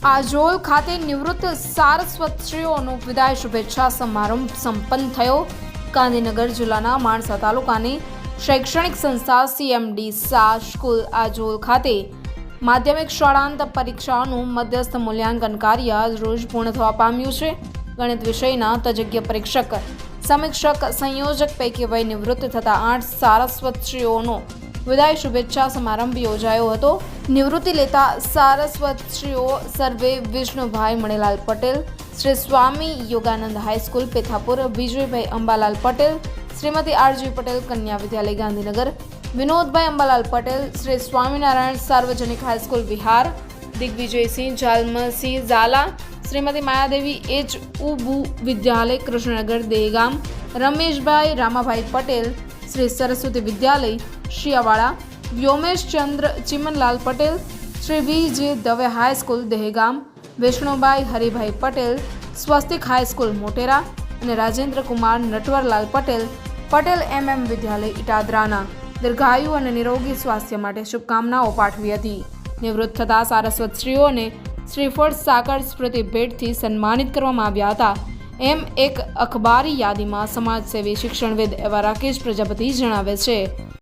આજોલ ખાતે નિવૃત્ત સારસ્વતશ્રીઓનો વિદાય શુભેચ્છા સમારંભ સંપન્ન થયો। ગાંધીનગર જિલ્લાના માણસા તાલુકાની શૈક્ષણિક સંસ્થા CMD શાહ સ્કૂલ આજોલ ખાતે માધ્યમિક શાળાંત પરીક્ષાનું મધ્યસ્થ મૂલ્યાંકન કાર્ય રોજ પૂર્ણ થવા પામ્યું છે। ગણિત વિષયના તજજ્ઞ પરીક્ષક સમીક્ષક સંયોજક પૈકી વય નિવૃત્ત થતા 8 સારસ્વતશ્રીઓનો વિદાય શુભેચ્છા સમારંભ યોજાયો હતો। નિવૃત્તિ લેતા સારસ્વતશ્રીઓ સર્વે વિષ્ણુભાઈ મણિલાલ પટેલ, શ્રી સ્વામી યોગાનંદ હાઈસ્કૂલ પેથાપુર, વિજયભાઈ અંબાલાલ પટેલ, શ્રીમતી RG પટેલ કન્યા વિદ્યાલય ગાંધીનગર, વિનોદભાઈ અંબાલાલ પટેલ, શ્રી સ્વામિનારાયણ સાર્વજનિક હાઈસ્કૂલ વિહાર, દિગ્વિજયસિંહ જાલમસિંહ ઝાલા, શ્રીમતી માયાદેવી H ઉબુ વિદ્યાલય કૃષ્ણનગર દહેગામ, રમેશભાઈ રામાભાઈ પટેલ, શ્રી સરસ્વતી વિદ્યાલય શિયાવાડા, વ્યોમેશચંદ્ર ચિમનલાલ પટેલ, શ્રી VJ દવે હાઈસ્કૂલ દહેગામ, વિષ્ણુભાઈ હરિભાઈ પટેલ, સ્વસ્તિક હાઈસ્કૂલ મોટેરા અને રાજેન્દ્ર કુમાર નટવરલાલ પટેલ, પટેલ MM વિદ્યાલય ઇટાદરાના દીર્ઘાયુ અને નિરોગી સ્વાસ્થ્ય માટે શુભકામનાઓ પાઠવી હતી। નિવૃત્ત થતા સારસ્વતશ્રીઓને શ્રીફળ સાકર સ્મૃતિ ભેટથી સન્માનિત કરવામાં આવ્યા હતા, એમ એક અખબારી યાદીમાં સમાજસેવી શિક્ષણવિદ એવા રાકેશ પ્રજાપતિ જણાવે છે।